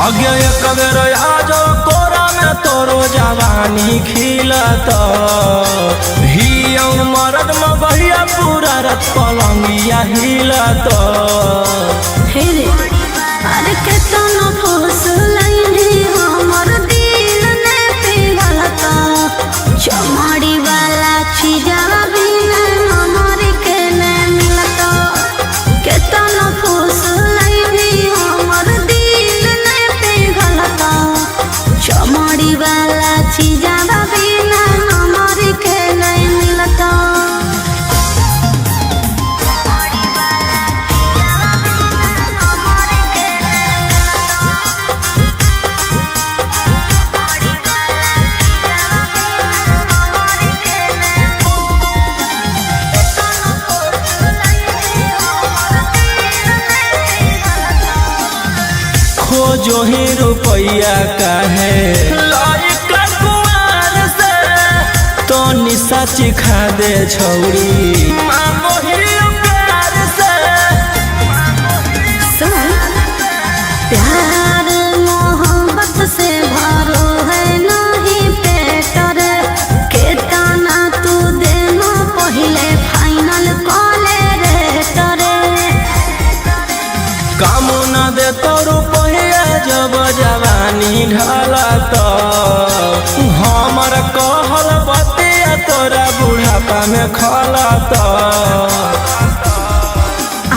आगे एक बेर आज कोरा में तोरो जवानी खिलत ही मरद में बहिया पूरा रत पलंगिया हिलत अरे केतना फूस लैनी हमर दिल ने पिघलत चमड़ी वाला चीजवा बिना हमर के ने मिलत केतना फूस लैनी हमर दिल ने पिघलत चमड़ी वाला चीजवा बिना हमर के ने मिलत। जो ही रुपया काहे लाइका कुआर से तो निशा चिखा दे छौरी मांगो ही प्यार से प्यार मोहब्बत से भरो है नहीं पेट रे केतना तू देनो पहले फाइनल कॉले रे तरे काम न दे तो रुपया जब जवानी ढलत हमर कहल बतिया तोरा बुढ़ापा में खलत।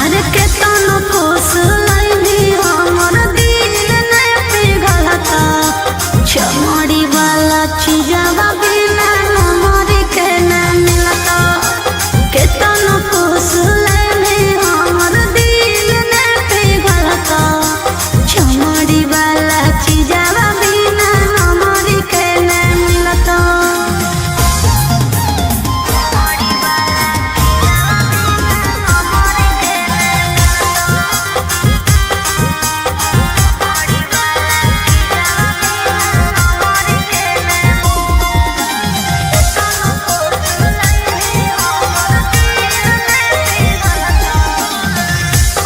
अरे केतना फूस लैनी हमर दिल ने पिघलत चमड़ी वाला चीजवा बिना हमर के ने मिलत केतना फूस लैनी हमर दिल ने पिघलत चमड़ी वाला चीजवा बिना हमर के ने मिलत।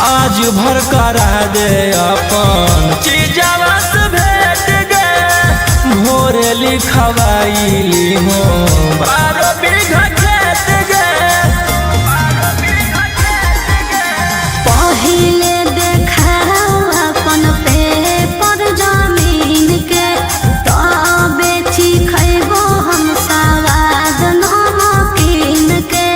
आज भर करा दे अपन चीजवा से भेट गे भोरे लिखवाइली हो 12 बीघा खेत गे पहिले देखा अपन पेपर जमीन के तब बेची खैबो हम सवाद नमकीन के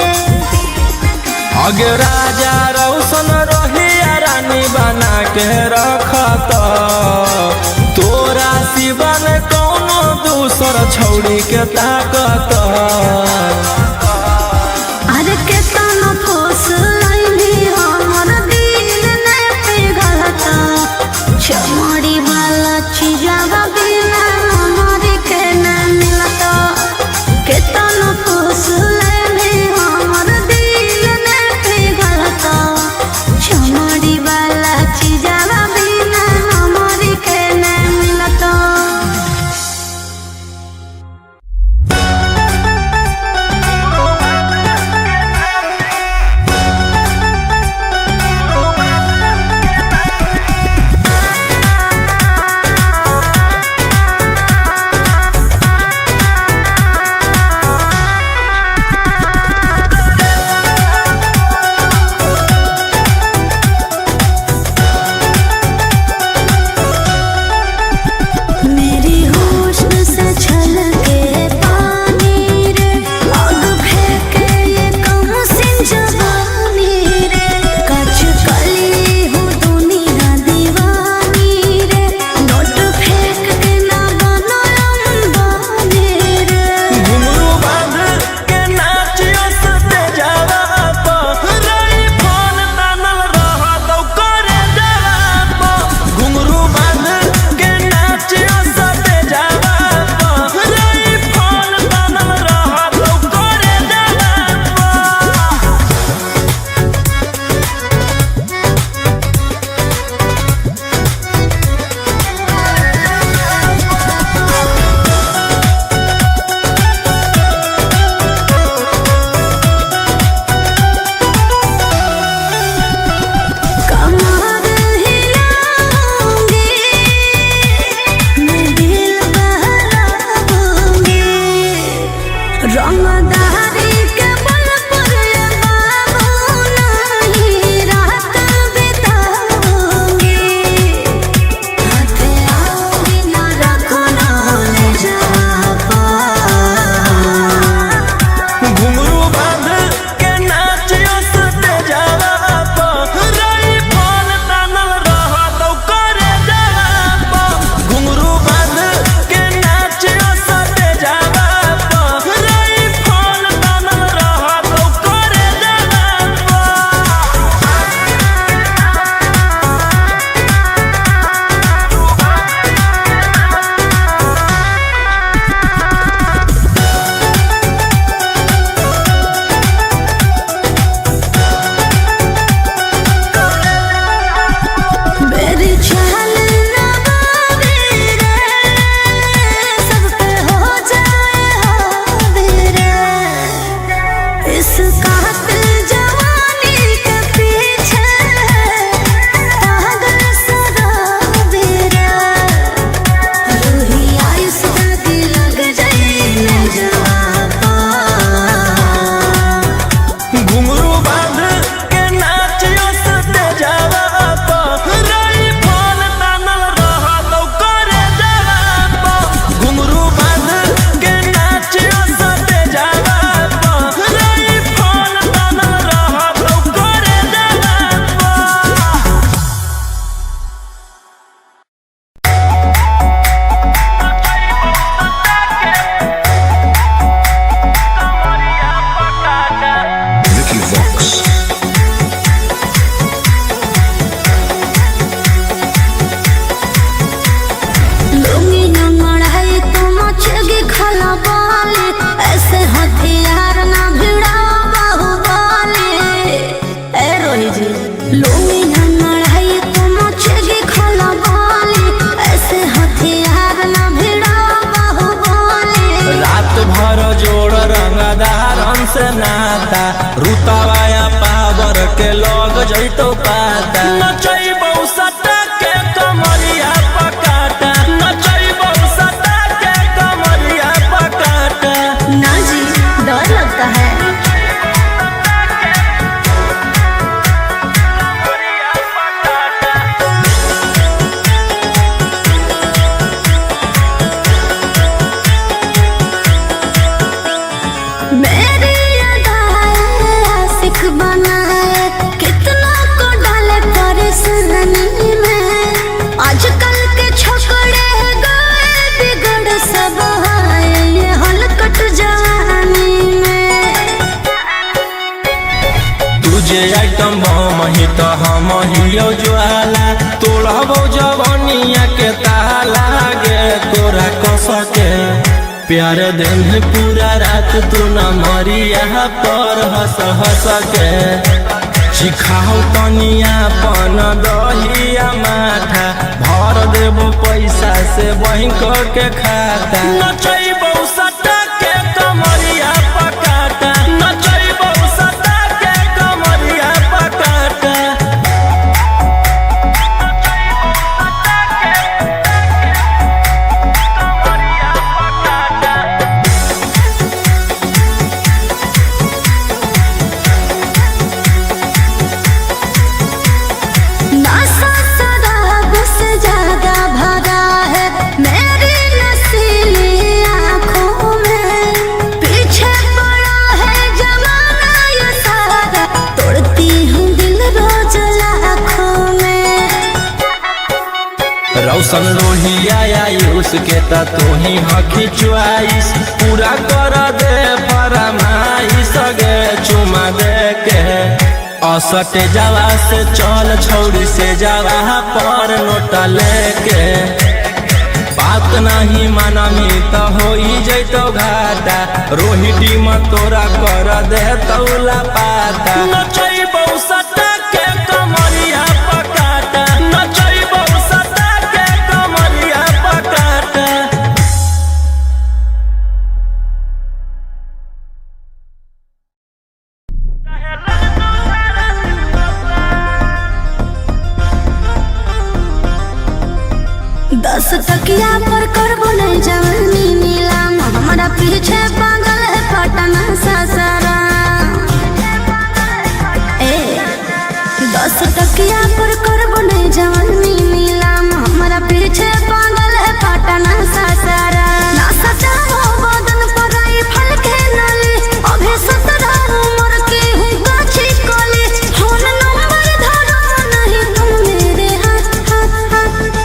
आगे राजा रौशन रही रानी बना के रखत तोरा सिवन कौनो दूसर छौड़ी के ताकत। अरे केतना फूस लैनी हमर दिल ने पिघलत चमड़ी वाला चीजवा बिना हमर के ने मिलत केतना फूस लैनी हमर दिल ने पिघलत चमड़ी वाला चीजवा बिना हमर के ने मिलत। के लग जैतो पाता नचैबौ सटा के कमरिया पकाटा नचैबौ सटा के कमरिया पकाटा। ना जी डर लगता है। मेरी अदाएं आशिक बनाए कितना को डाले परेशानी में। आजकल के छोकरे गए बिगड़ सब है ये हलकट जवानी में। तुझे आइटम बम ही तो हम हियो ज्वाला तोड़बो जवानिया के ताला गे तोरा कस के प्यार दिन पूरा रात तू न मरिया पर हंस हंस के सिखाओ तनिया पन दहिया माथा भर देबो पैसा से बैंक के खाता नचैबौ सटा के कमरिया पकाटा नचैबौ सटा के कमरिया पकाटा। नशा शराब से ज्यादा भरा है मेरी नशीली आँखों में। पीछे पड़ा है जमाना ये सारा तोड़ती हूँ दिल रोज लाखों में। रौशन लोहिया आयुष के त तू ही हकी च्वाइस पूरा कर दे फरमाइश गे चुमा दे के असटे जावा से चल छौड़ी से जावा पर नोटा लेके बात नहीं मानमी तो हो जैतो घाटा रोहिटी में तोरा कर दे तौला पाता नचैबौ सटा के कमरिया पकाटा नचैबौ सटा के कमरिया पकाटा। दस टकिया पर करबो नहीं जवानी नीलाम हमारा पीछे पागल है पटना सासारा। ए 10 टकिया पर करबो नहीं जवानी नीलाम हमारा पीछे पागल है पटना सासारा। ना सजाओ बदन पर आई फल के नली अभी 17 उम्र की हूँ गाछी कली फोन नंबर धरो नहीं तुम मेरे हाथ हाथ हाथ।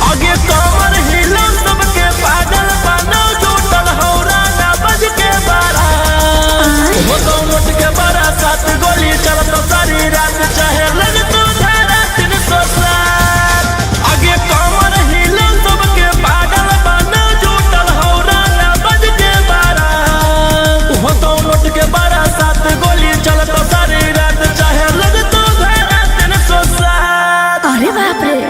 आगे कमर हिला सबके पागल बनो जुटल हौरा ना बज के बारा हो तो नोट के बारा 7 गोली चलत सारी रात चाहे लग तो धारा 307। आगे कमर हिला सबके पागल बनो जुटल हौरा ना बज के बारा हो तो नोट के बारा 7 गोली चलत सारी रात चाहे लग तो धारा 307। अरे बाप रे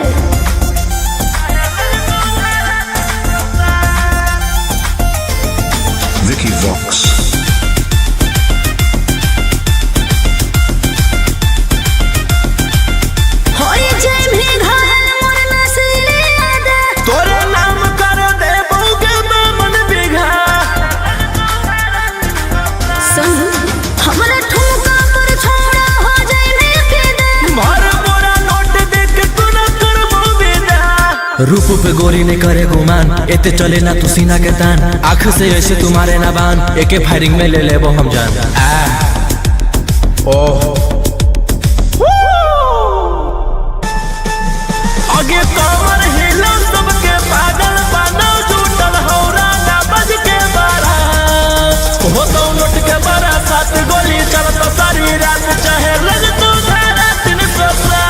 Vicky Vox. होई जय भी घायल मोर नसीले याद तोरे नाम कर दे बहुके मन बिघा संग हमरा ठुमका पर छोड़ा हो जाए ने के दे मार मोरा नोट देख तू न करबो बेदा रूप पे गोरी ने करे गुमान एते चले ना तू सीना के तान आँख से ऐसे तुम्हारे ना बान एके फायरिंग में ले लेबो हम जान ओह आगे कमर हिला सबके पागल बनो जुटल हौरा ना बज के बारा हो तो नोट के बारा 7 गोली चलत सारी रात चाहे लग तो धारा 307।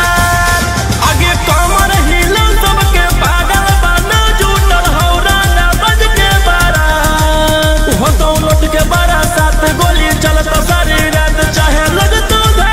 आगे कमर हिला सबके पागल बनो जुटल हौरा ना बज के बारा हो तो नोट के बारा 7 गोली चलत सारी रात चाहे लग तो धारा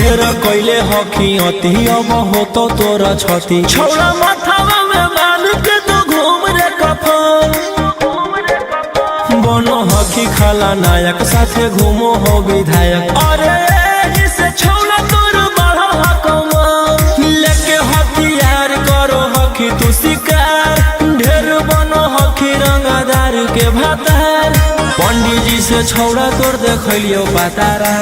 ढेर कैले हकी अति अब हो तो तोरा छती छौड़ा माथावा में बांध के तो घूम रे कफन बनो हकी खाला नायक साथे घूमो हो विधायक अरे जिसे छौड़ा तोर बड़ा हकमा लेके हथियार करो हकी तू शिकार ढेर बनो हकी रंगदार के भातार पंडित जी से छौड़ा तोर देखलियो पातारा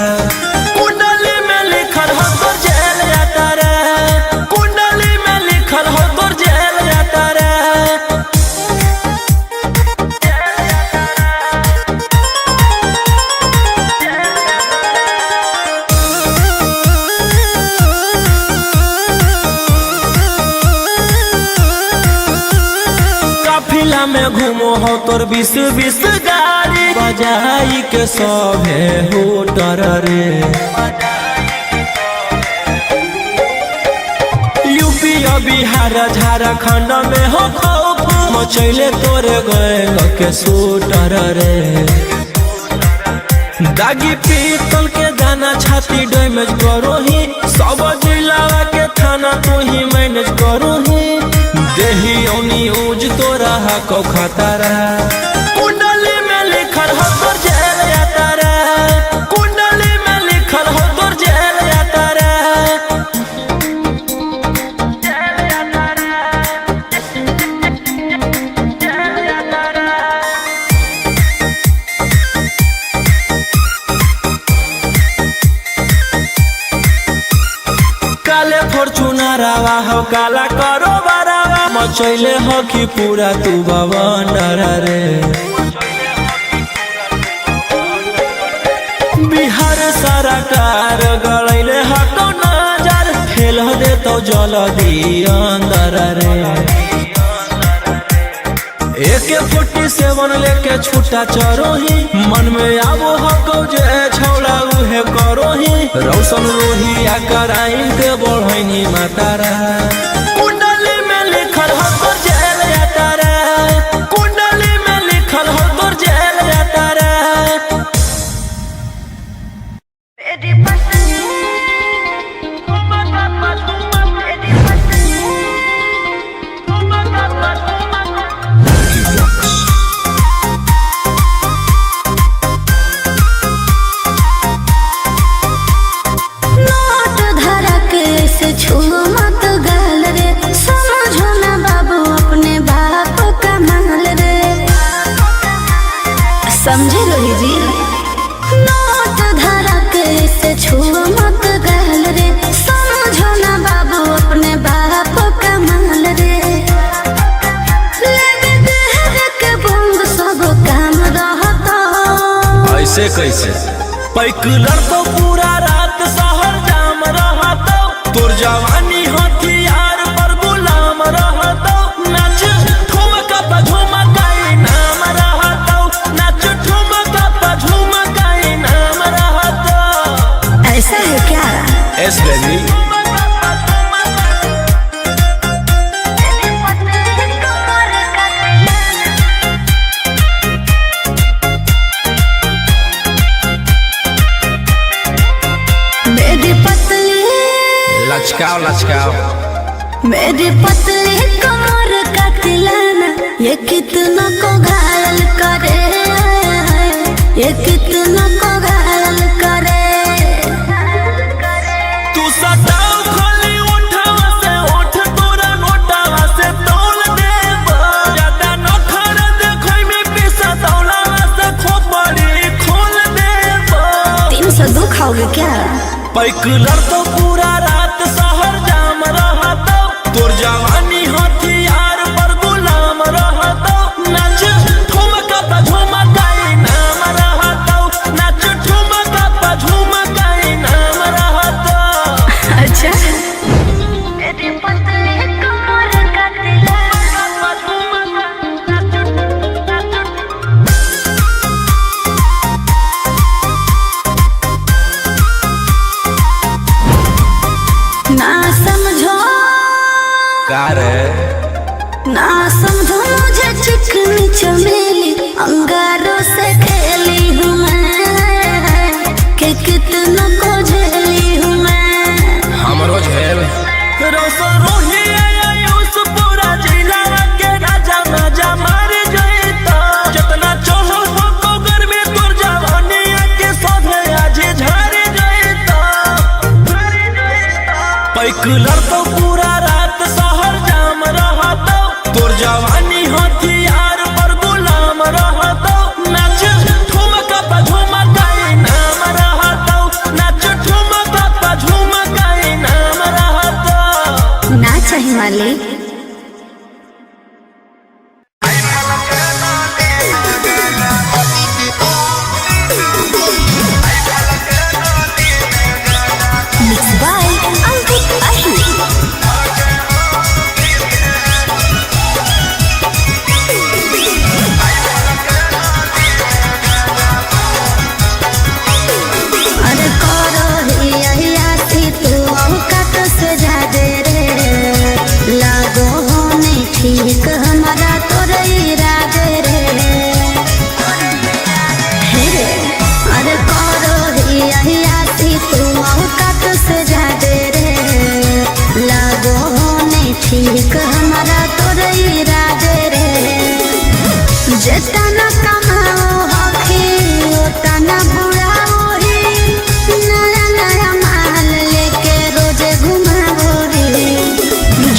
कुंडली में लिखल हो तोर जेल जाता रे कुंडली में लिखल हो तोर जेल जाता रे काफिला में घूमो हो तोर 20 गाड़ी बजाई के सभे होटर रे यूपी और बिहार झारखंड में हो खौफ मचैले तोरे गैंग के शूटर रे दागी पीतल के दाना छाती डैमेज करो ही सब जिला के थाना तू ही मैनेज करो ही देही ओनी ऊज तोरा हको खतरा कुंडली में लिखल हो तोर जेल जाता रे कुंडली में लिखल हो तोर जेल जाता रे काले फॉर्च्यूनर आवा हो काला करो बरावा मचैले हो कि पूरा तू बवंडर रे बिहार सरकार गलैले हको नजर फेल दे तो जल्दी अंदर रे AK-47 लेके छूटा चरोही मन में आवो हको जे छौड़ा उहे करोही रौशन रोही आ कराइन के बढ़ैनी मातारा कुंडली में लिखल हो तोर जेल जाता रे कुंडली में लिखल हो तोर जेल जाता रे नोट धरा के ऐसे छू मत गाल रे समझो ना बाबू अपने बाप का माल रे समझे लोही जी नोट धरा के ऐसे छू मत गाल रे समझो ना बाबू अपने बाप का माल रे लेवे देहर के बंग सब काम रहता ऐसे कैसे पैकुलर तो पूरा रात शहर जाम रहतो तोर जवानी हथियार पर गुलाम रहतो नाच ठुमका पे झुमकाई नाम रहतो नाच ठुमका पे झुमकाई नाम रहतो ऐसा है क्या एस बेबी मेरी पतली लचकाओ लचकाओ मेरी पतली कमर का तिलाना ये कितना को घायल करे ये कितना को घायल करे तू सटाओ खोली उठावा से उठ तोरा नोटावा से तौल देबो ज्यादा नखर देखै में पैसा तौलावा से खोपड़ी खोल देबो 302 खाओगे क्या पैकुलर तो पूरा रात शहर जाम रहतो तोर जवानी हथियार पर गुलाम रहतो नाच ठुमका पे झुमकाई नाम रहतो नाच ठुमका पे झुमकाई नाम रहतो अच्छा मेरी पतली कमर का ना समझो का रे ना समझो मुझे चिकनी चमेली अंगारों से खेली हूँ मैं कि कितना को झेली हूँ मैं लड़तो पूरा रात शहर जाम रहतो तोर जवानी हथियार पर गुलाम रहतो नाच ठुमका पे झुमकाई नाम रहतो नाच ठुमका पे झुमकाई नाम रहतो ना चाही मालिक। जितना कमाओ हखी उतना बुढ़ाओ रे, नया नया माल लेके रोजे घुमाओ रे।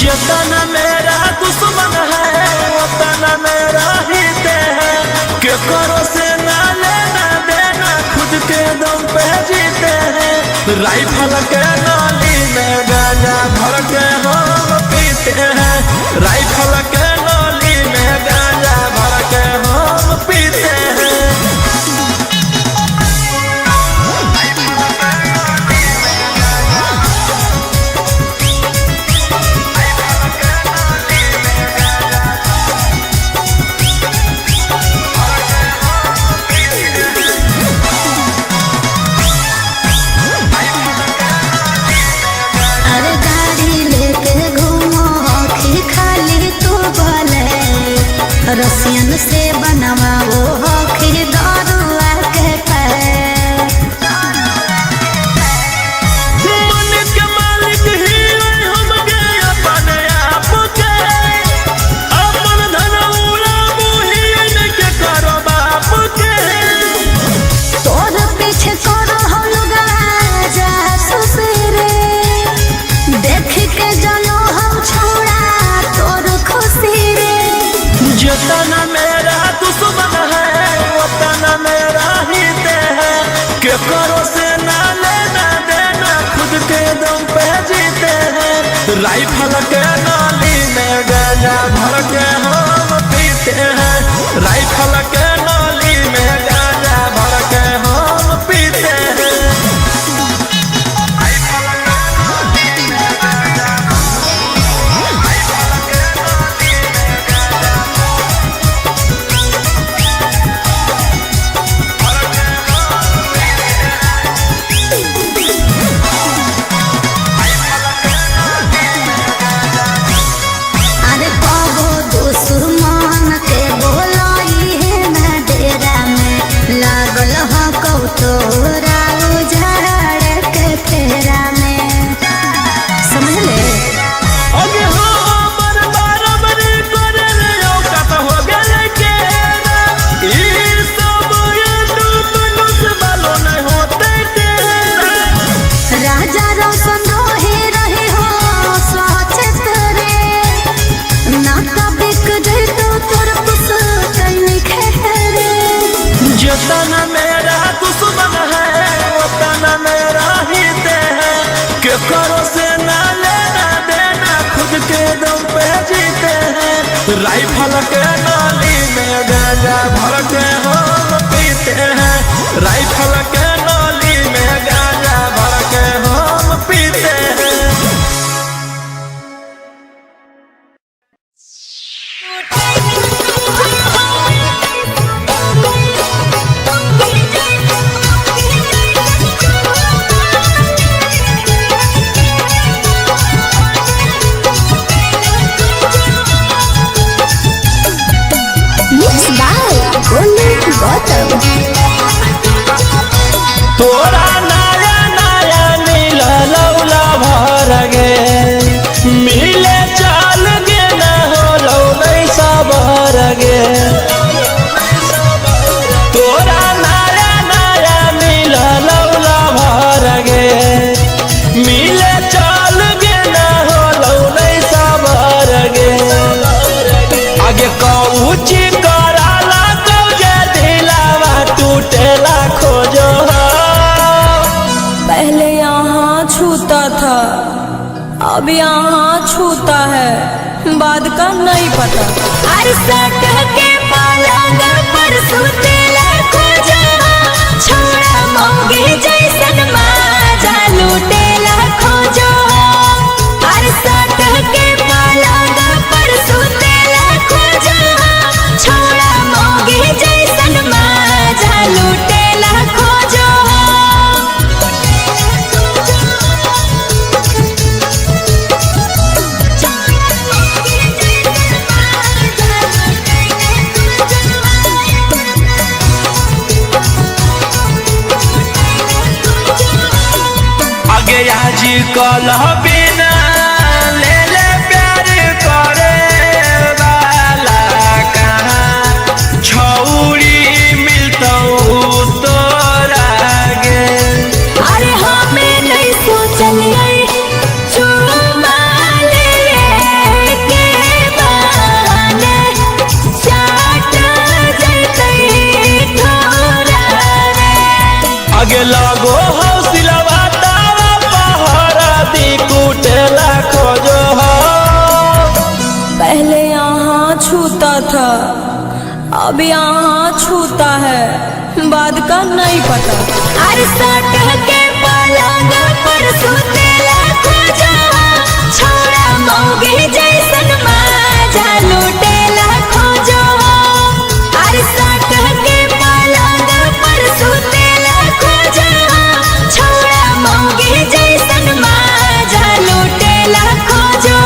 जितना मेरा दुश्मन है उतना मेरा हित है के करो से ना लेना देना खुद के दम पे जीते हैं। राइफल के नाली में गांजा भर के हम पीते हैं राइफल के नाली में गांजा भर के हम पीते हैं। अरे गाड़ी लेके घूमो हखी खाली तू बोले, रसियन से बनवाओ हखी दरुआ के पैर। मन के मालिक ही हम गए अपने आप के अपन धन उड़ाबू ही के करो बाप के। तोर पीछे करो हम गाजा सुसरे, देख के जलो हम छोड़ा तोर खुशी रे। जितना मेरा दुश्मन है उतना मेरा हित है के करो से ना लेना देना खुद के दम पे जीते हैं। राइफल के नाली में गांजा भर के हम पीते हैं राइफल के नाली में गांजा भर के हम पीते हैं। अरे कबो दुश्मन के बोलाई है ना डेरा में, लागल हो कौतोरा उजाड़ के फेरा में। समझ ले अगे हमर बराबरी करे रे औकात हो गेले के ई सब ये मनुष्य वालो नहीं होते के। राजा रोशन रहे हो सचेत रे, ना बिक जैतो तोर पुस्तैनी खेरे। जितना मेरा दुश्मन है उतना मेरा हित है के करो से ना लेना देना खुद के दम पे जीते हैं। राइफल के नाली में गांजा भर के हम पीते हैं राइफल के नाली में गांजा भर के हम पीते हैं। तोरा नया नया नील लौला भर गे मिले चल गे न हो लौलै सबर गे। तोरा नया नया नील लौला भर गे मिले चल गे न अब यहाँ छूता है बाद का नहीं पता। अरे सट के पलंग पर सुतेला खोजा छोड़ा मौगी जैसन माजा लूटेला खोजो। अरे सट के पलंग पर सुतेला खोजा छोड़ा मौगी जैसन माजा लूटेला खोजो। आगे आज कल बिना ले ले प्यार करे वाला कहाँ छौरी मिलता तोरा गे। अरे हमें नहीं सोचलिए चुमा ले के बहाने चाट जैते थोड़ा रे। आगे लगो हौसलवा कुटेला खोजो हो। पहले यहाँ छूता था अब यहाँ छूता है बाद का नहीं पता। अरे सट के पलंग पर सुतेला खोजा छोड़ा मौगी जैसन माजा लूटेला खोजो। अरे सट के पलंग पर सुतेला खोजा छोड़ा मौगी जैसन माजा लूटेला खोजो।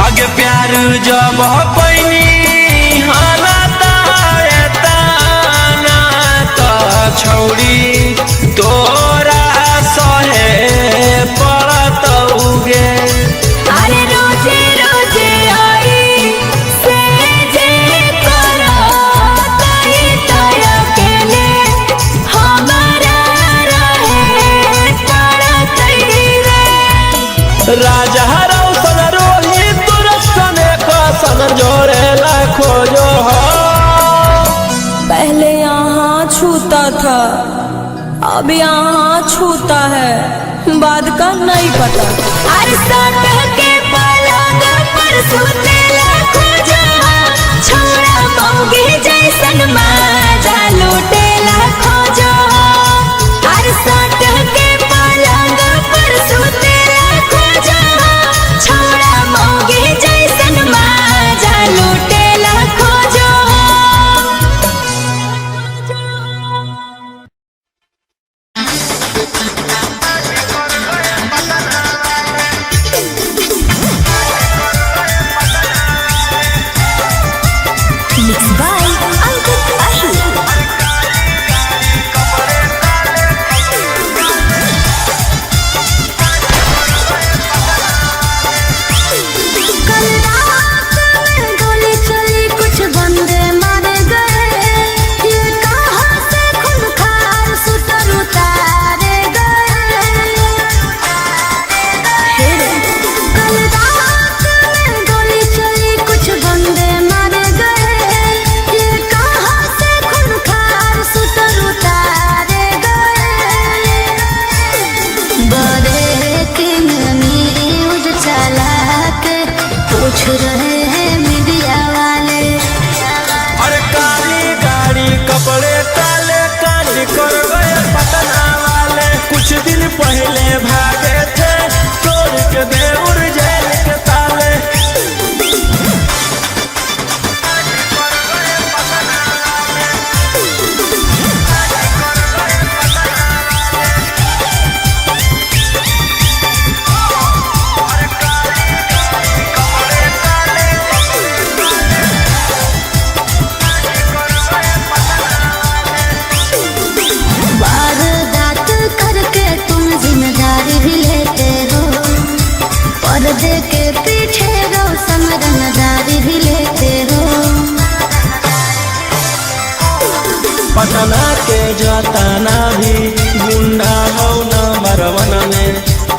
आगे प्यार जब पैनी हालता ताना त छौरी तोरा सहे पड़तौगे। अरे रोजे रोजे आई से जे करो तई तय अकेले हमारा रहे पड़तई रे। राजा रौशन रोहित तुरसने कसन जोड़ेला खोजो हो। पहले यहाँ छूता था अब यहाँ छूता है बाद का नहीं पता। अरे सट के पलंग पर सुतेला खोजा छोड़ा मौगी जैसन माजा लूटेला खोजो। अरे सट के पलंग पर सुतेला खोजा छोड़ा मौगी जैसन माजा लूटेला खोजो।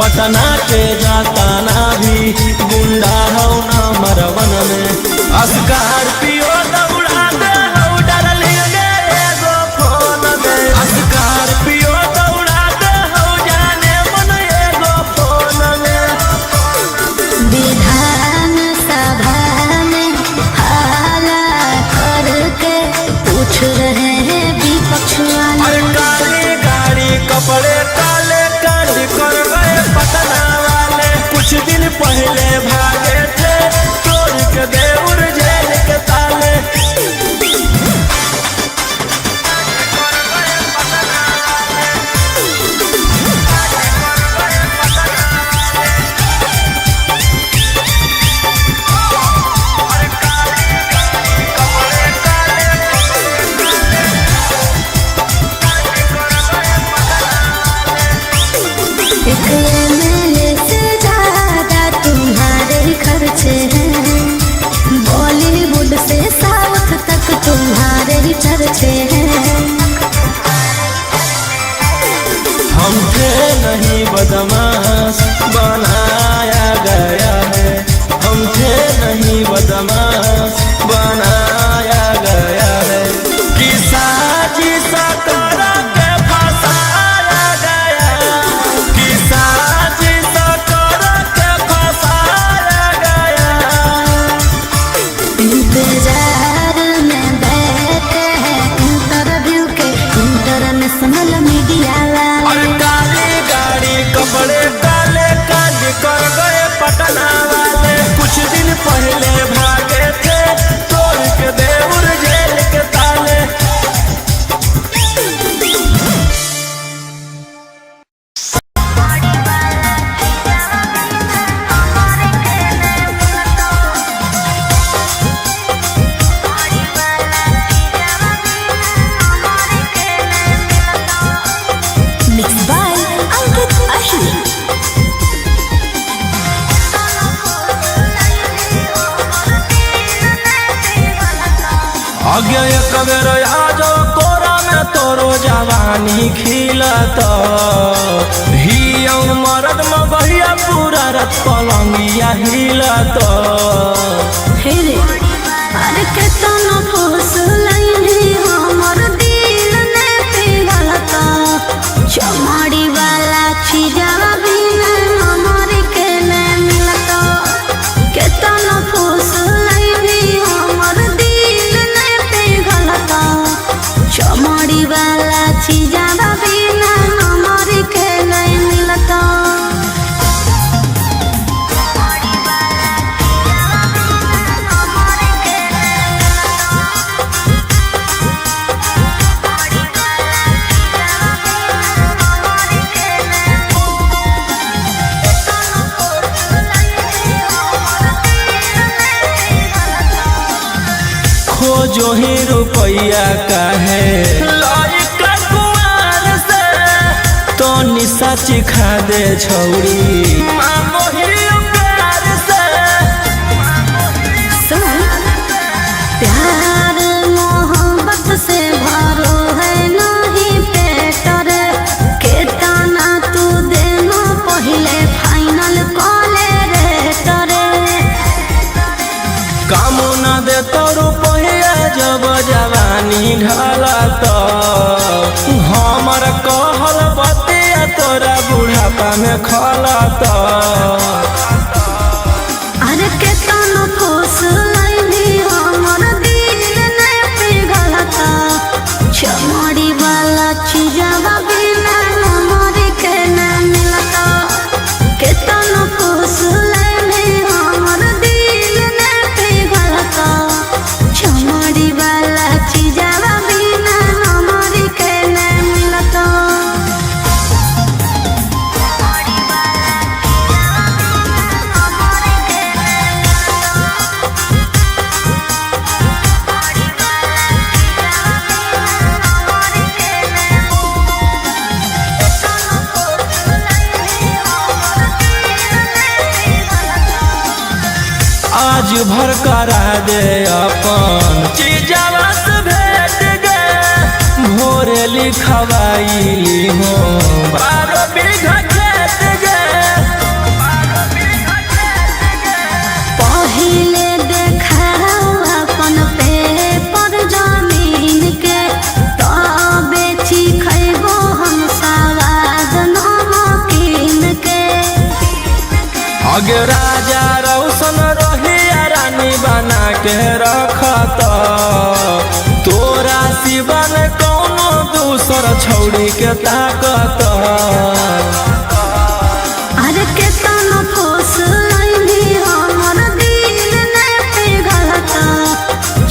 पटना के जाता ना भी गुंडा हो ना मरवन में स्कॉर्पियो दौड़ा दे हो डार्लिंग एगो फोन में स्कॉर्पियो दौड़ा दे हो जाने मन एगो फोन में। विधान सभा में हाला करके पूछ रहे हैं विपक्ष वाले। काली गाड़ी कपड़े काले कांड कर गए पटना वाले कुछ दिन पहले भागे थे तोड़ के देउर जेल के ताले। एक MLA से ज्यादा तुम्हारे ही खर्चे हैं, बॉलीवुड से साउथ तक तुम्हारे ही चर्चे हैं। हम थे नहीं बदमाश बनाया गया है, हम थे नहीं बदमाश बनाया गया है कि साजिश कर के फंसाया गया, कि साजिश कर के फंसाया गया। इंतजार में बैठे हैं इंटरव्यू के इंटरनेशनल मीडिया वाले। काली गाड़ी कपड़े काले कांड कर गए पटना वाले कुछ दिन पहले भागे थे तोड़ के देउर जेल के ताले। Mixed by Ankit Ahi. आगे एक बेर आजो कोरा में तोरो जवानी खिलत हियौ मरद में बहिया पूरा रत पलंगिया हिलत। हे रे अरे केतना फूस लाइनी हमर दिल ने पिघलता, चमड़ी वाला चीजवा बिना हमर के ने मिलता। केतना फूस लाइनी हमर दिल ने पिघलता, चमड़ी वाला चीजवा बिना हमर के ने मिलता। खोजो ही रुपया काहे लायक कुमार से तो निशा चिखा दे छौरी मांगो ही प्यार से। सुन प्यार मोहब्बत से भरो है नहीं पेट रे, केतना तू देनो पहले फाइनल कॉले रे तरे। काम न दे तो रुपया जब जवानी ढला तो हमर कहल बतिया तोरा बुढ़ापा में खला तो। अरे केतना फूस लाइनी हमर दिल ने पिघलता, चमड़ी वाला चीजवा बिना हमर के ने मिलता। केतना फूस लाइनी हमर दिल ने पिघलता, चमड़ी वाला चीजवा बिना हमर के ने मिलता। आज भर करा दे अपन चीजवा से भेट गे भोरे लिखवाई हो 12 बीघा खेत गे। आगे राजा रौशन रही रानी बना के रखत तोरा सिवन कौनो दूसर छौड़ी के ताकत अरे केतना खुश लइनी हमर दिल ने पिघलत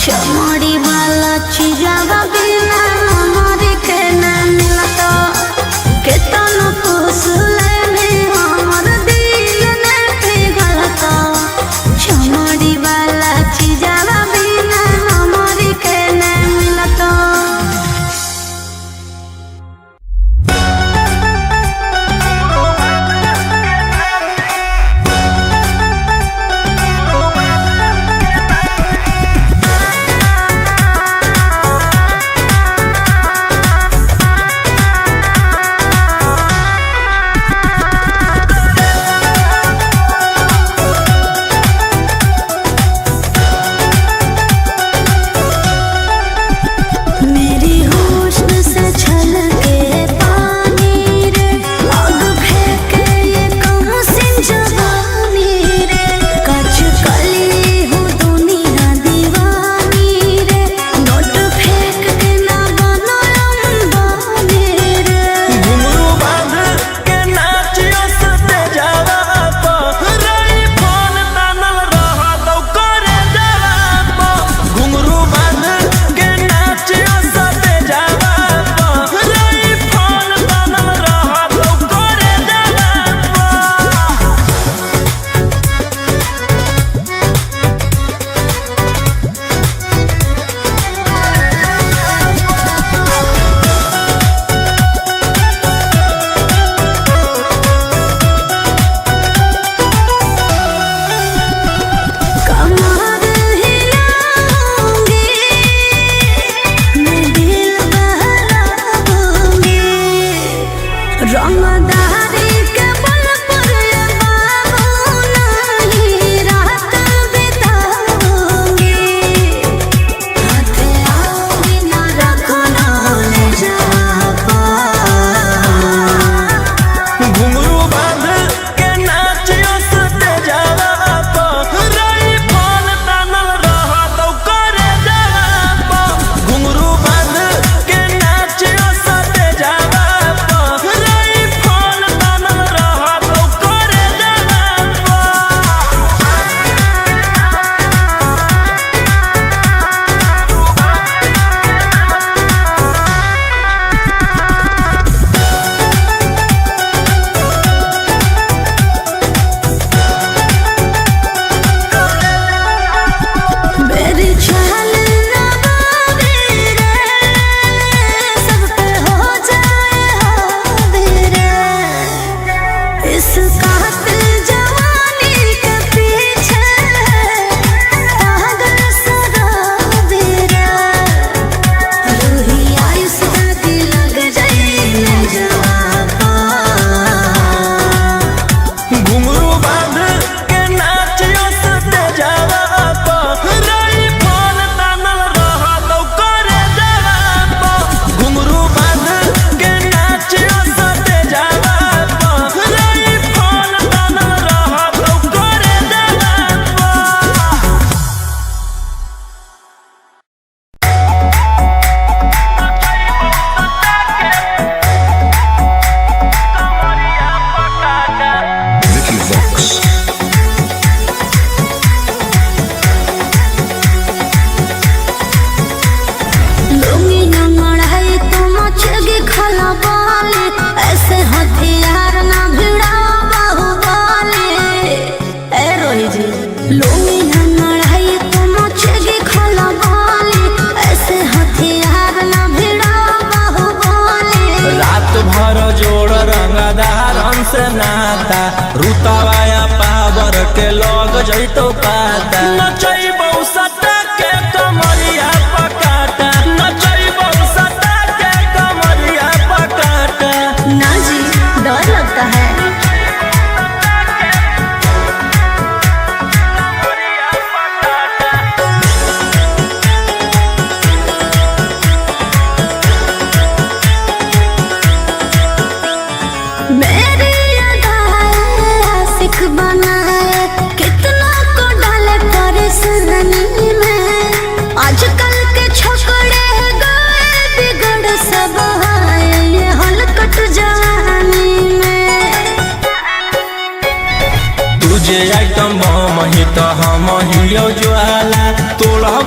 चमड़ी वाला चीजवा बिना हमर के ना मिलत केतना खुश लइनी हमर दिल ने पिघलत चमड़ी वाला चीजवा बिना हमर के ना मिलत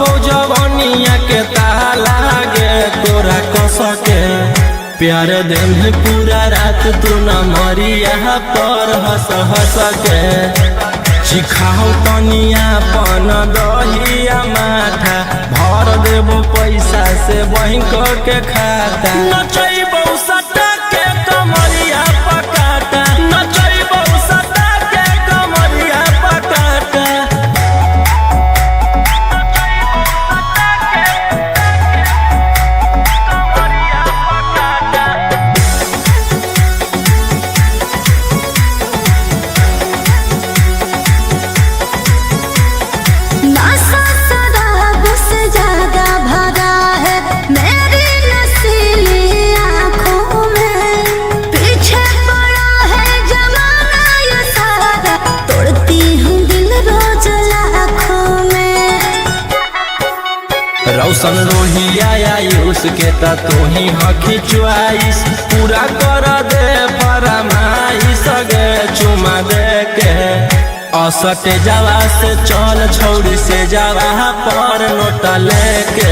तोड़बो जवनिया के ताला गे तोरा कस के प्यार दिन पूरा रात तू न मरिया पर हंस हंस के चिखाओ तनिया पन दहिया माथा भर देबो पैसा से बैंक के खाता नचैबो सटा के कमरिया पकाटा नचैबो सटा के कमरिया पकाटा नशा शराब से ज्यादा भरा है मेरी नशीली आँखों में पीछे पड़ा है जमाना ये सारा तोड़ती हूँ दिल रोज लाखों में रौशन रोहिया आयुष के ता तू ही हकी च्वाइस पूरा कर दे फरमाइश गे चुमा दे के असटे जावा से चल छौड़ी से जावा पर नोट लेके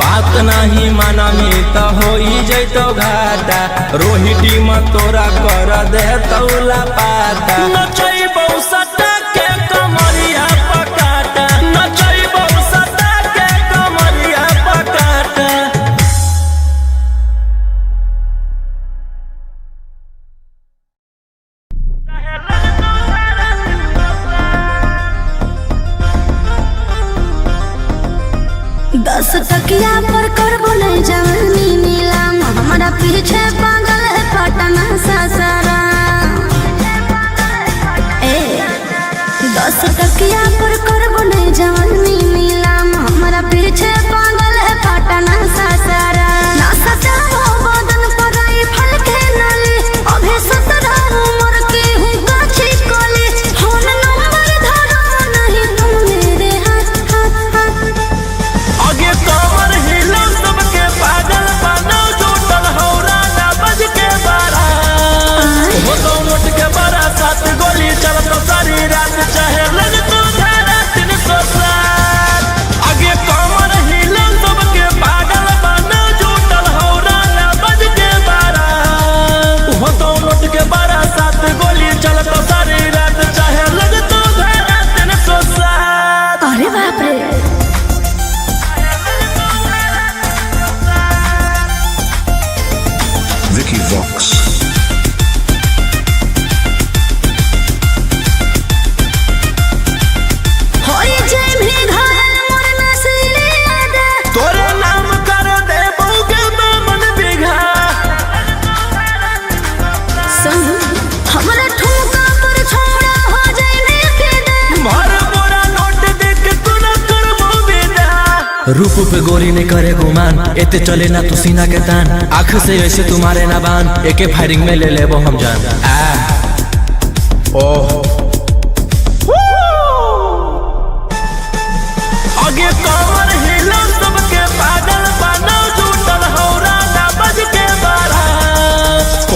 बात नहीं मानमी तो हो जैतो घाटा रोहिटी में तोरा कर दे तौला पाता नचैबो सटा के कमरिया पकाटा नचैबो सटा के कमरिया पकाटा दस टकिया पर करबो नहीं जवानी नीलाम हमारा पीछे पागल है पटना सासारा ए 10 टकिया पर करबो नहीं जवानी नीलाम हमारा पीछे पागल है पटना सासारा ना सचाओ बदन पर आई फल के नली अभी 17 उम्र की हूँ गाछी कली फोन नंबर धरो नहीं तुम मेरे हाथ हाथ हाथ आगे कमर हिलो सबके पागल बनो जुटल हौरा ना बज के बारा वो तो नोट के बारा 7 गोली चलत सारी रात चाहे लग तो धारा 307 आगे कमर हिलो सबके पागल बनो जुटल हौरा ना बज के बारा वो तो नोट के बारा 7 गोली चलत सारी रात चाहे लग तो धारा 307 अरे बाप रे Vicky Vox. होई जय भी घायल मोर नस्ली आदा तोरे नाम कर दे बहुके मन बिघा संग हमरा ठुमका पर छोड़ा हो जाए फिदा भर बोरा नोट देख तू न करबो विदा रूप पे गोरी ने करे गुमान एते चले ना तू सीना के तान आँख से ऐसे तुम्हारे ना बान एके फायरिंग में ले लेबो हम जान ओह आगे कमर हिलो सबके पागल बनो जुटल हौरा ना बज के बारा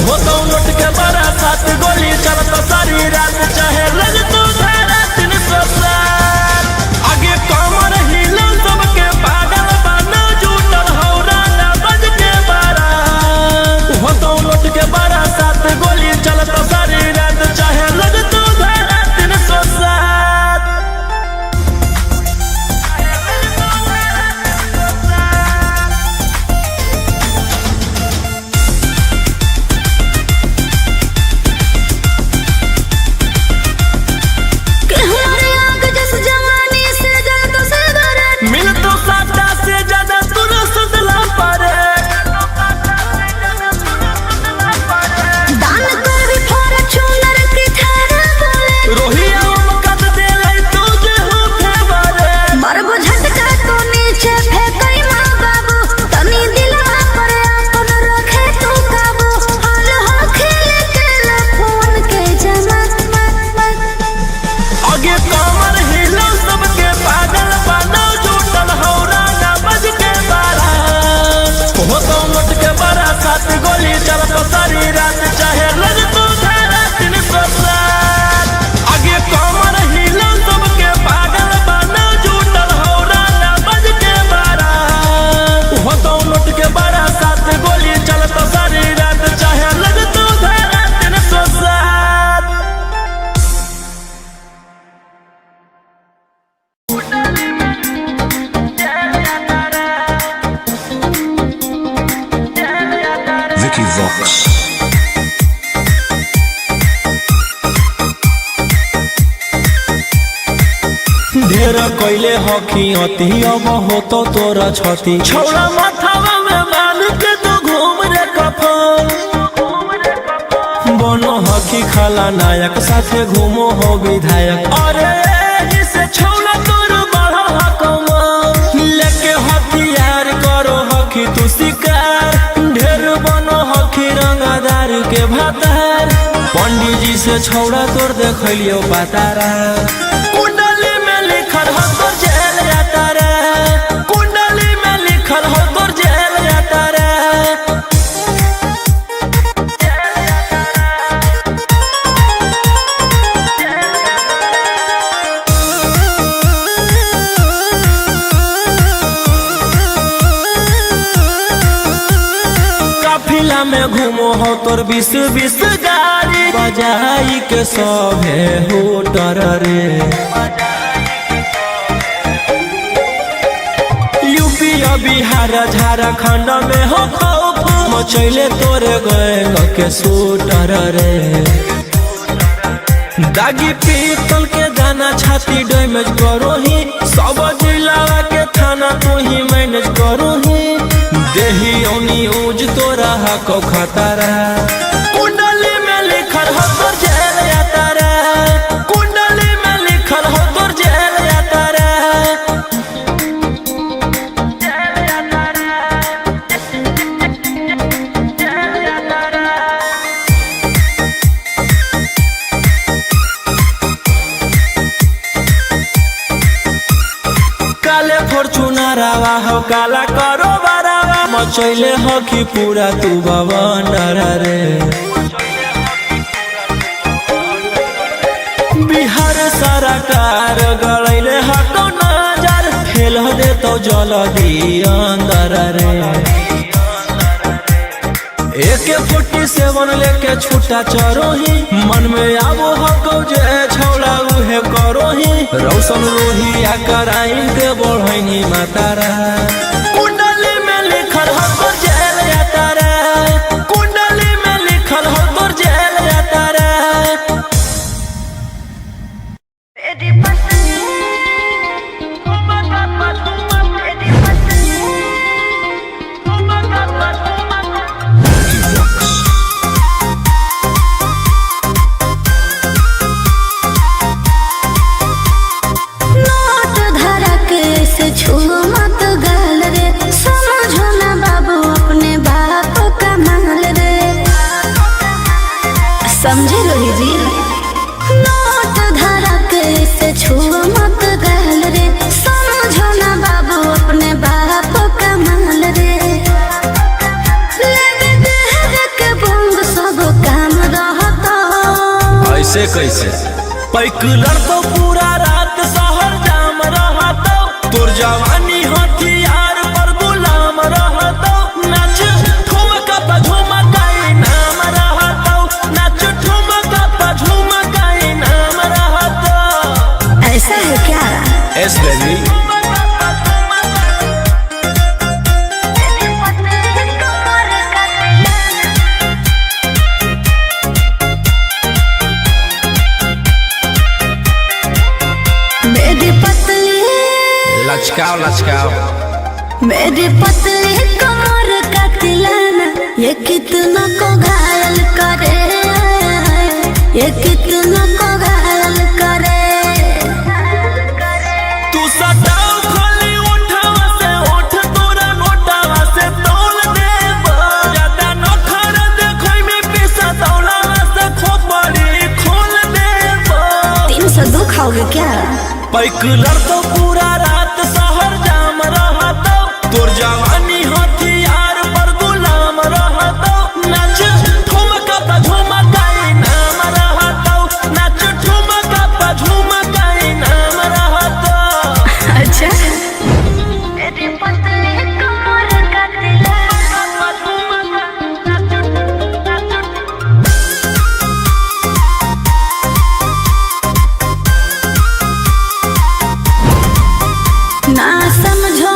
हो तो नोट के बारा 7 गोली चलत सारी रात चाहे लग तो धारा 307 आगे कमर हिलो सबके पागल बनो जुटल हौरा ना बज के बारा हो तो नोट के बारा 7 गोली चलत सारी रात चाहे लग तो धारा कैले हकी अति अब हो तो तोरा छती छौड़ा माथावा में बांध के तो घूम रे कफन बनो हकी खाला नायक साथे घूमो हो विधायक अरे जिसे छौड़ा तोर बड़ा हकमा लेके हथियार करो हकी तू शिकार ढेर बनो हकी रंगदार के भातार पंडित जी से छौड़ा तोर देखलियो पातारा कुंडली में लिखल हो तोर जेल जाता रे कुंडली में लिखल हो तोर जेल जाता रे काफिला में घूमो हो तोर 20 गाड़ी बजाई के सभे होटर रे यूपी बिहार झारखंड में हो खौफ मचैले तोरे गैंग के शूटर रे दागी पीतल के दाना छाती डैमेज करो ही सब जिला के थाना तू ही मैनेज करो ही देही न्यूज तोरा हको खतरा कुंडली में लिखल हो तोर जेल जाता रे कुंडली में लिखल हो तोर जेल जाता रे काले फॉर्च्यूनर हो काला करो बरावा मचैले हो कि पूरा तू बवंडर रे बिहार सरकार गड़ैले हको नजर फेल दे तो जल्दी अंदर रे AK-47 लेके छूटा चरोही मन में आबो हको जे छौड़ा उहे करोही रौशन रोहिया कराइन के बढ़ैनी मातारा कुंडली में लिखल हो तोर जेल जाता रे कुंडली में लिखल हो तोर जेल जाता रे नोट धरा के से छू मत गाल रे समझो ना बाबू अपने बाप का माल रे समझे लोही जी नोट धरा के से छू मत गाल रे समझो ना बाबू अपने बाप का माल रे लेवे देह के बंग सब काम रहता ऐसे कैसे पैकलर तो पूरा रात शहर जाम रहता तोर जवानी हथियार पर गुलाम रहता नाच ठुमका पे झुमकाई नाम रहता नाच ठुमका पे झुमकाई नाम रहता ऐसा है क्या एस बेबी मेरी पतली लचकाओ लचकाओ मेरी पतली कमर का तिलाना ये कितना को घायल करे ये कितना को घायल करे तू सटाओ खाली उठावा से उठ तोरा नोटावा से तौल देब ज्यादा नखर देखै में पैसा दौलावा से खोपड़ी खोल देब 302 खाओगे क्या पैकलर तो पूरा रात शहर जाम रहता तोर जवानी हथियार पर गुलाम रहता नाच ठुमका पे झुमकाई नाम रहता नाच ठुमका पे झुमकाई नाम रहता अच्छा मेरी पतली कमर का ना समझो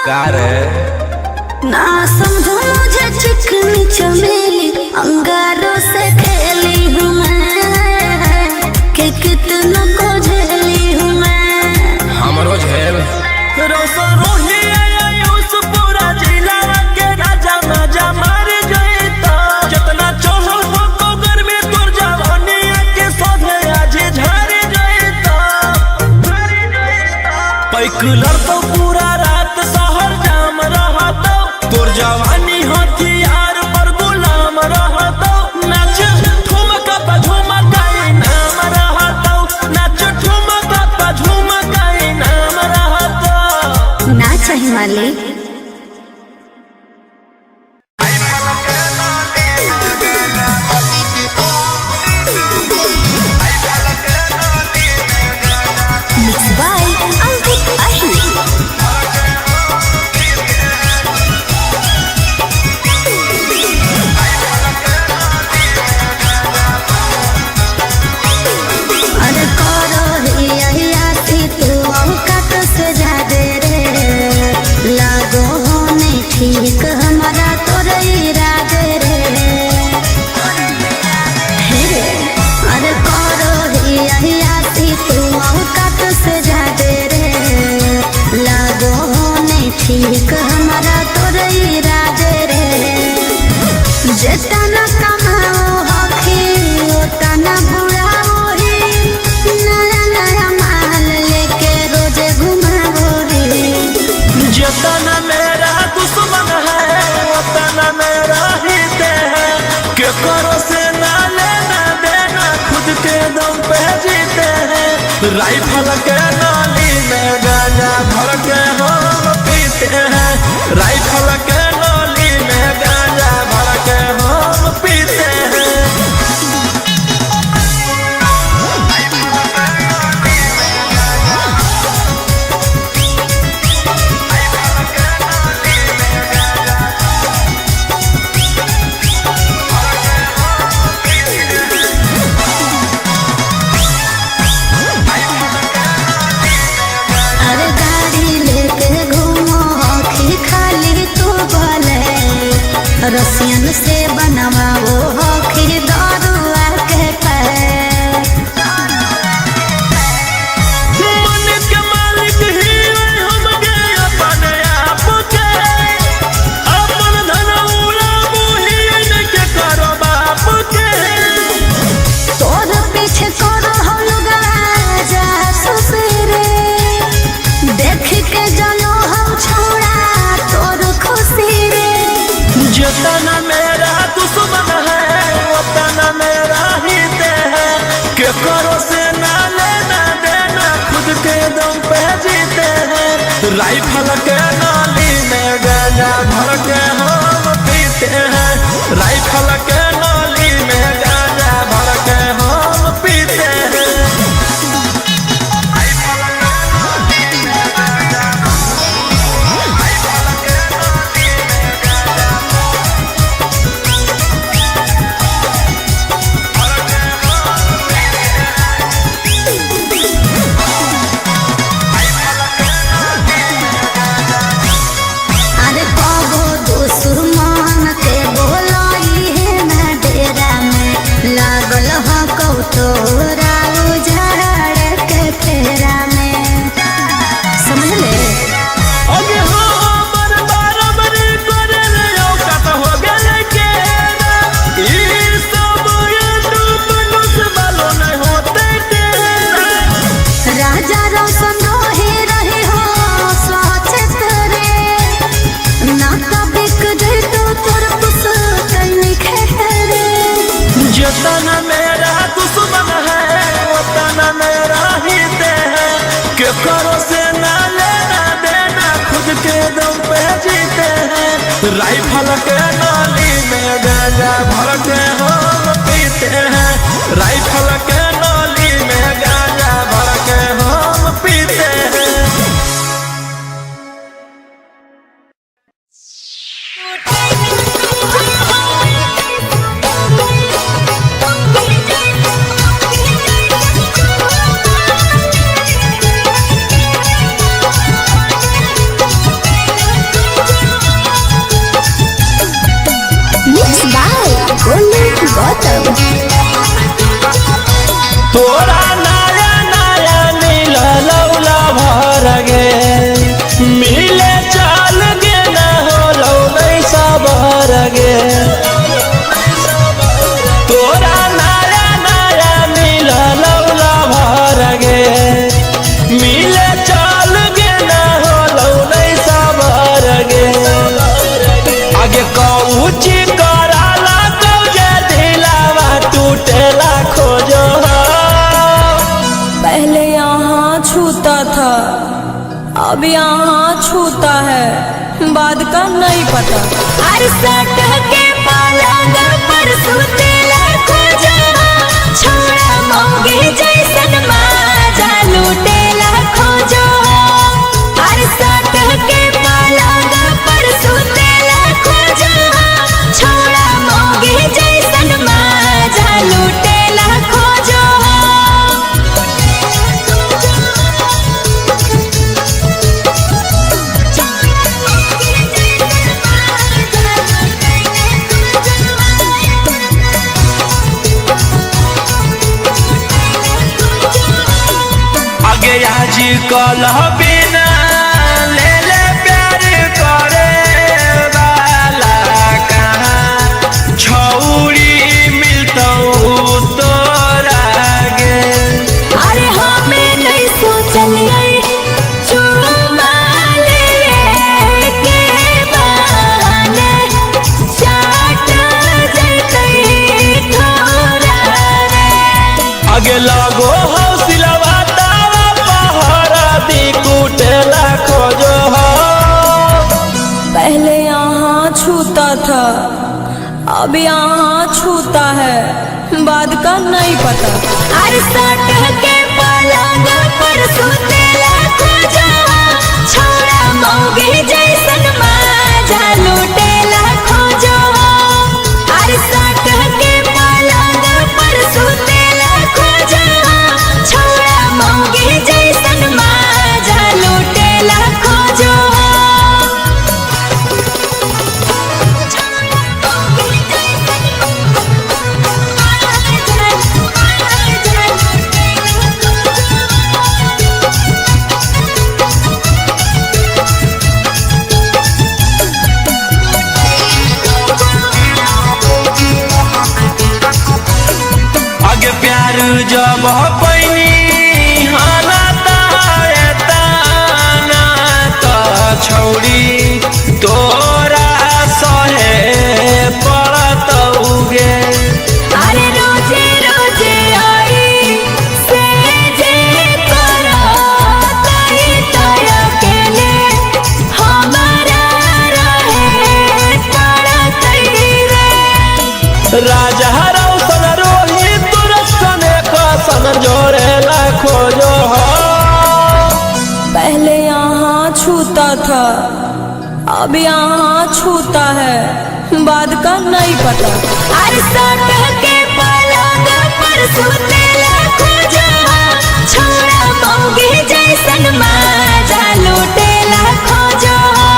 का रे ना समझो मुझे चिकनी चमेली अंगारों से खेली हूँ मैं कि कितना को झेली हूँ मैं रोशन रोही आयुष पूरा जिला के राजा मजा मार जइता जितना चढ़ल हो गर्मी तोर जवानी के सोधे आज झाड़ जइता पैक लड़तो पूरा रात शहर जाम रहतो तोर जवानी हथियार पर गुलाम रहतो नाच ठुमका पे झुमका नाम रहतो नाच ठुमका पे झुमका नाम रहतो ना चाहिए मालिक। Mixed by Ankit Ahir. अरे करो हियासी तू औकात से ज्यादा रे लागो होने ठीक हमारा तोरे इरादे रे हे रे अरे करो हियासी तू औकात से ज्यादा रे लागो होने ठीक हमारा तोरे इरादे रे जितना कमाओ हखी उतना बुरा होई नया नया माल लेके रोजे घुमाओ रे जितना मेरा दुश्मन है उतना मेरा हित है के करो से ना लेना देना खुद के दम पे जीते हैं राइफल के नाली में गांजा भर के हम पीते हैं राइफल के नाली में गांजा भर के हम पीते हैं अरे गाड़ी लेके घूमो हखी खाली तू बोले रसियन से बनवाओ हखी दरुआ के पैर मन के मालिक ही हम के अपने आप के अपन धन उड़ाबू ही के करो बाप के तोर पीछे करो हम लोग जा सुसरे देख के जलो हम छोड़ा तोर खुशी रे जितना मेरा दुश्मन है उतना मेरा हित है के करो से ना लेना देना खुद के दम पे जीते हैं राइफल के नाली में गांजा भर के हम पीते हैं राइफल के नाली में गांजा भर के हम पीते हैं अरे कबो दुश्मन के बोलाई है ना डेरा में लागल हो कौतोरा उजाड़ के फेरा में समझ ले अगे हमर बराबरी करे रे औकात हो गेले के ई सब ये तू मनुष्य वालो नहीं होते तेरा राजा रोशन रही हो स्वाचित रे ना बिक जाए तो तोर पुस कहीं खेरे जितना मेरा दुश्मन है उतना मेरा हित है के करो से ना लेना देना खुद के दम पे जीते हैं राइफल के नाली में गांजा भर के हम पीते हैं राइफल के नाली में गांजा भर के हम पीते हैं अब यहाँ छूता है, बाद का नहीं पता। अरे सट के पलंग पर सुतेला खोजवा, छोड़ा मौगी जैसन माजा लूटेला खोजवा। अरे सट के पलंग पर सुतेला खोजवा, छोड़ा मौगी जैसन माजा लूटेला खोजवा। आगे आज कल बिना ले ले प्यार करे वाला कहाँ छौड़ी मिलता तोरा गे। अरे हमें नहीं सोचलिए चुमा ले के बहाने चाट जैतै थोड़ा रे। आगे लगो हौसलवा तावा पहरा दी कुटेला खोजो हो। पहले यहाँ छूता था, अब यहाँ छूता है, बाद का नहीं पता। अरे सट के पलंग पर सुतेला खोजवा, छोड़ा मौगी जैसन माजा लूटेला खोजवा। अरे सट के पलंग पर सुतेला खोजवा, छोड़ा मौगी जैसन माजा लूटेला खोजवा। आगे प्यार जब पैनी हालाता तो छौड़ी तोरा सहे पड़त उगे। अरे रोजे रोजे आई से जे करो तई तय अकेले हमारा रहे पड़तै रे। राजा रौशन रोहित तुरसन कसन जोड़ेला खोजो हो। पहले यहाँ छूता था, अब यहाँ छूता है, बाद का नहीं पता। अरे सट के पलंग पर सुतेला खोजवा, छोड़ा मौगी जैसन माजा लूटेला खोजवा।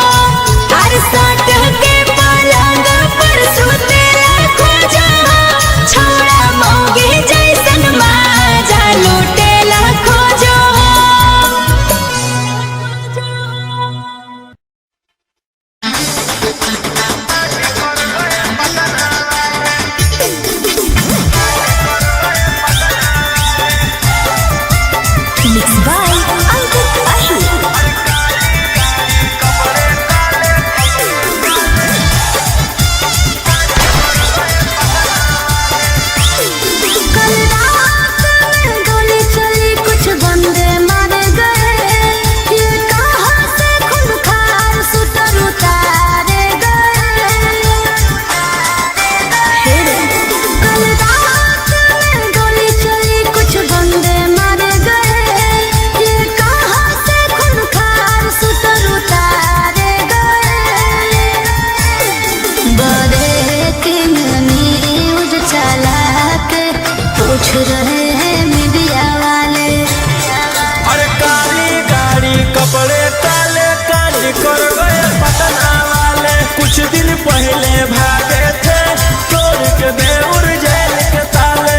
अरे सट के पलंग पर सुतेला खोजवा, छोड़ा मौगी जैसन माजा लूटेला Khojwa. Mixed by Ankit Ahi. कल रात में गोली चली, कुछ बंदे मारे गए। ये कहाँ से खूंखार शूटर उतारे गए। कल रात में गोली चली, कुछ बंदे मारे गए। ये कहाँ से खूंखार शूटर उतारे गए। बड़े किंग न्यूज चला के पूछ रहे हैं मीडिया वाले। अरे काली गाड़ी कपड़े काले काली कर गए पटना वाले। कुछ दिन पहले भागे थे तोड़ के देउर जेल के ताले।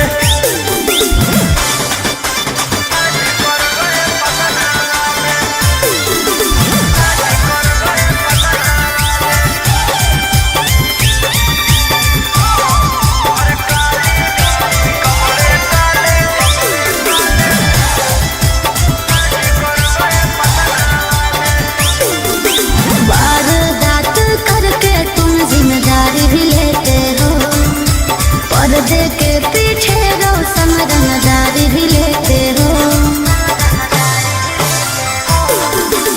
वारदात करके तुम जिम्मेदारी भी लेते हो, पर्दे के पीछे रोशन रंगदारी भी लेते हो।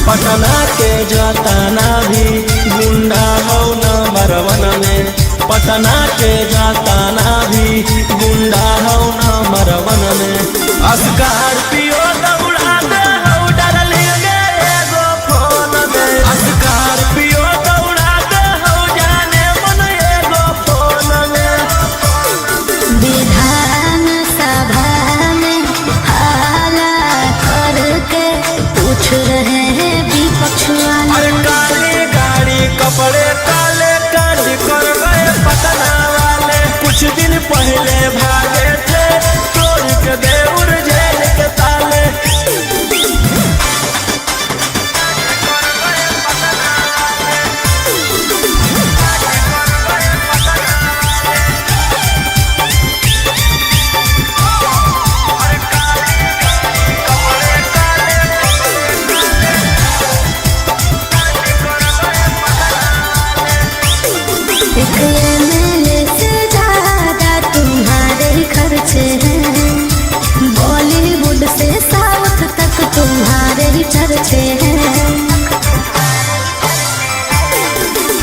पटना के जाताना भी गुंडा हो नंबर 1 में, पटना के जाताना भी गुंडा हो नंबर 1 में। स्कॉर्पियो दौड़ा दे हो डार्लिंग एगो फोन में, स्कॉर्पियो दौड़ा दे हो जाने मन एगो फोन में। विधान सभा में हाला करके पूछ रहे हैं विपक्ष वाले। अरे काली गाड़ी कपड़े काले कांड कर गए पटना वाले, कुछ दिन पहले भागे थे तोड़ के देउर जेल के ताले। एक MLA से ज्यादा तुम्हारे खर्चे हैं, बॉलीवुड से साउथ तक तुम्हारे ही चर्चे हैं।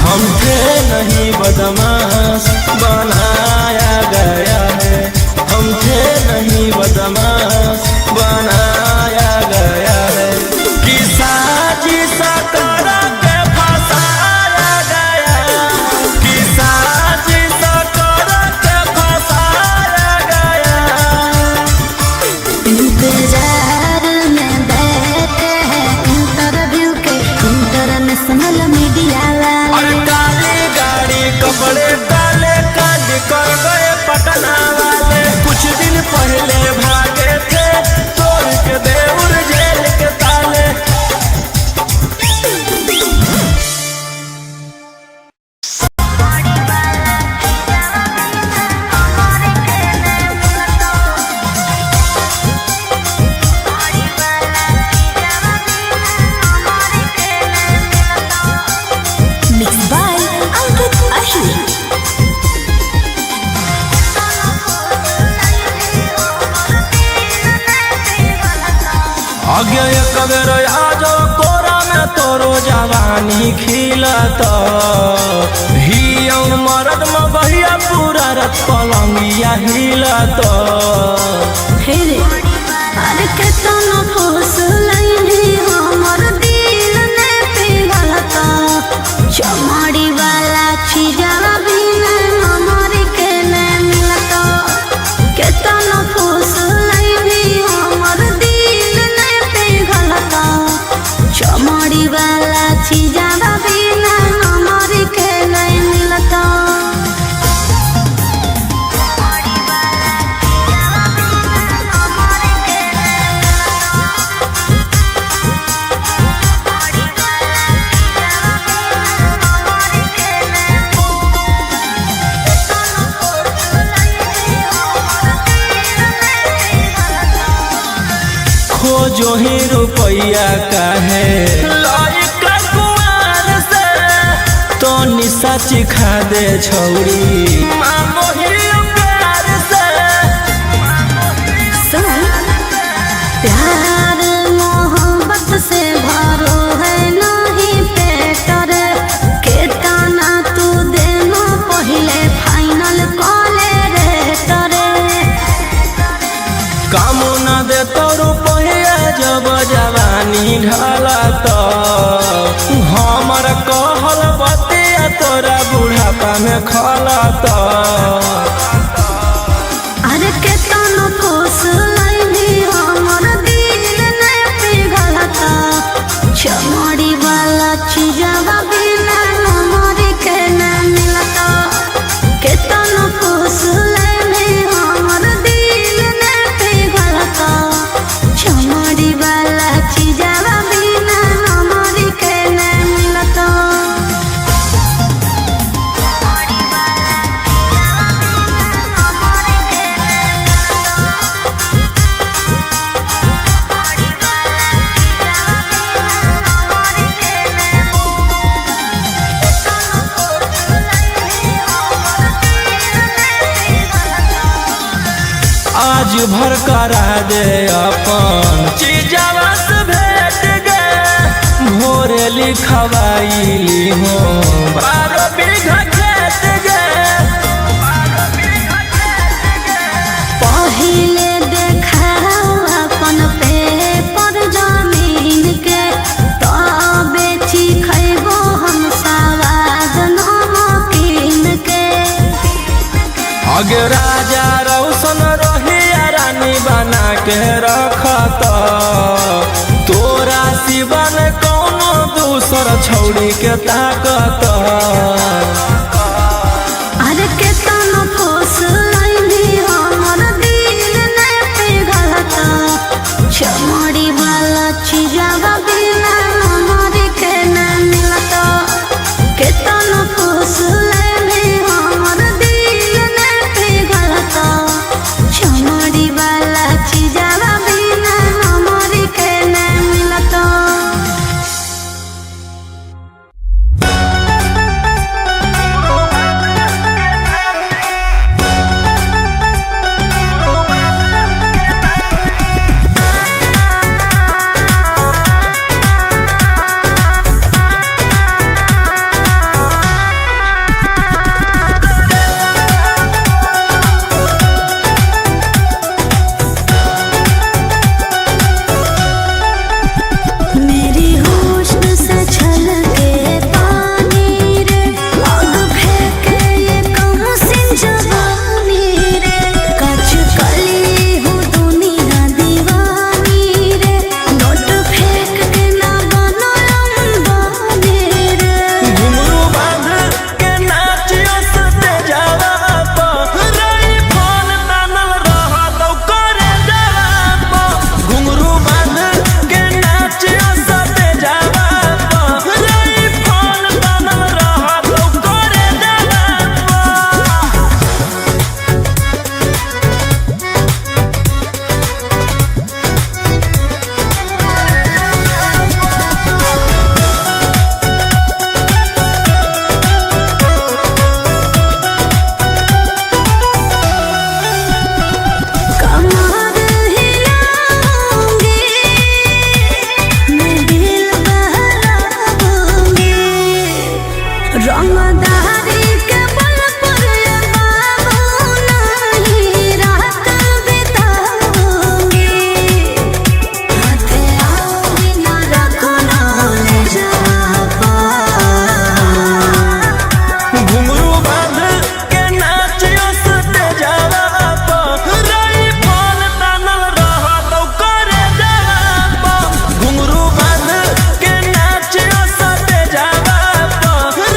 हम थे नहीं बदमाश बनाया गया है, हम थे नहीं बदमाश बनाया गया है। कि साजिश कर के फंसाया गया, कि साजिश कर के फंसाया गया। इंतजार में बैठे हैं इंटरव्यू के इंटरनेशनल मीडिया और वाले। काली गाड़ी कपड़े काले कांड कर गए पटना वाले, कुछ दिन पहले भागे थे तोड़ के देउर जेल के ताले। मिक्स बाय अंकित अहिर। आगे एक बेर आजो कोरा में तोरो जवानी खिलत, ही मरद में बहिया पूरा रत पलंगिया हिलत। अरे केतना फूस लैनी हमर दिल ने पिघलता, चमड़ी वाला चीजवा बिना हमर के ने मिलता। केतना फूस लैनी हमर दिल ने पिघलता, चमड़ी वाला चीजवा बिना हमर के ने मिलता। खोजो ही रुपया काहे लाइका कुआर से, तो निशा चिखा दे छौरी मांगो ही प्यार से। सुन, प्यार मोहब्बत से भरो है नहीं पेट रे, केतना तू देनो पहिले फाइनल कॉले रे तरे। काम न दे तो रुपया जब जवानी ढाला तो, हमर कहल बतिया तोरा बुढ़ापा में खला तो। अरे केतना फूस लैनी हमर दिल ने पिघलता, चमड़ी वाला चीजवा बिना हमर के ने मिलता। केतना फूस लैनी हमर दिल ने पिघलता, चमड़ी वाला चीजवा बिना हमर के ने मिलता। आज भर करा दे अपन चीजवा से भेट गे, भोरे लिखवाइली हो 12 बीघा खेत गे पहिले देखा अपन पेपर जमीन के तबे खैबो हम सवाद नमकीन के अगे राजा रौशन रही रानी बना के रखत तोरा सिवन कौनो दूसर छौड़ी के ताकत अरे केतनो फूस लैनी हमर दिल ने पिघलत चमड़ी वाला चीजवा बिना हमर के न मिलत केतनो फूस लैनी हमर दिल ने पिघलत चमड़ी वाला चीजवा बिना हमर के न मिलत मेरी होश से छलके पानी रे आग फेंके ये कम सिंह जवानी रे कच कली हूँ दुनिया दीवानी रे नोट फेंक के ना बनो अंबानी रे घुंघरू बांध के नाचियो सते जावा रही फोन तानल रहत करे जावा घुंघरू बांध के नाचियो सते जावा रही फोन तानल रहत करे जावा कमर हिलाऊंगी मैं दिल बहलाऊंगी रंगदारी के बल पर ये बाबू नहीं रात बिताऊंगी हाथे आऊंगी ना रखना ले जापा घुंघरू बांध के नाचियो सते जावा रही फोन तानल रहत करे जावा घुंघरू बांध के नाचियो सते जावा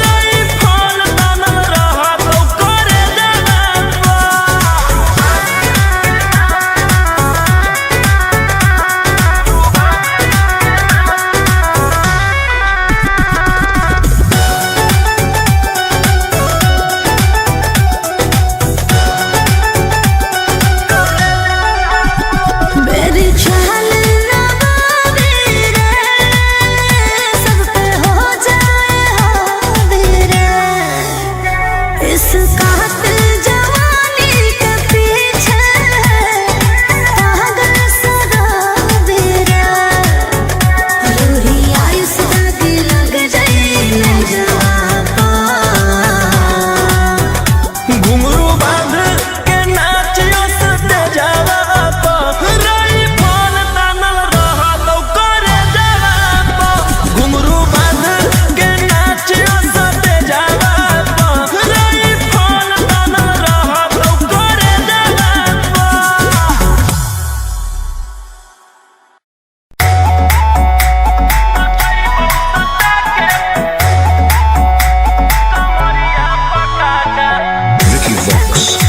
रही फोन तानल रहत करे मेरी चाल नवाबी रे सब पे हो जाए हावी रे इस कातिल जवानी के पीछे पागल शराबी रे रूही आयुष दादी लग जाए न जापा घुंघरू बांध के नाचियो सते जावा रही फोन तानल रहत करे जावा घुंघरू बांध के नाचियो सते जावा रही फोन तानल रहत करे जावा Vicky Vox.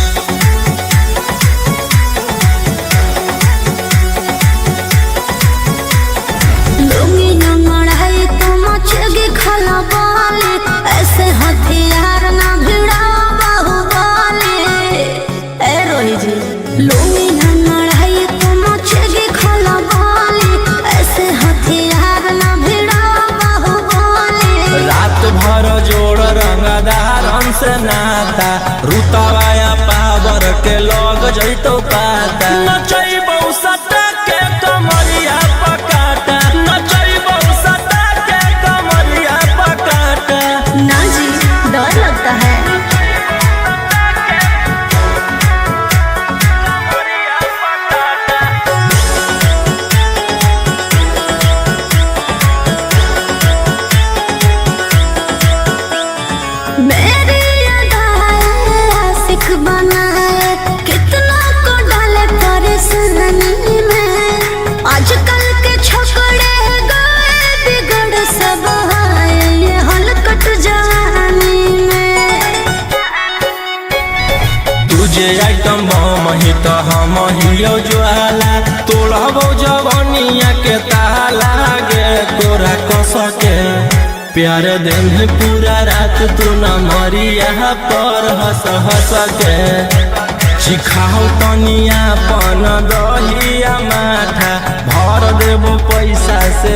लुंगी नंगड़ाई तो मचेगी खला बाले ऐसे हथियार ना भिड़ाओ बाहुबले ए रोही जी लुंगी नंगड़ाई तो मचेगी खला बाले ऐसे हथियार ना भिड़ाओ बाहुबले रात भर जोड़ रंगदार से नाता रुतवाया पावर के लग जैतो पाता नचैबौ सटा के कमरिया पकाटा नचैबौ सटा के कमरिया तो हम हियो ज्वाला तोड़बो जवनिया के ताला गे तोरा कस के प्यार दिन पूरा रात तू न मरिया पर हंस हंस के सिखाओ तनिया पन दहिया माथा भर देबो पैसा से।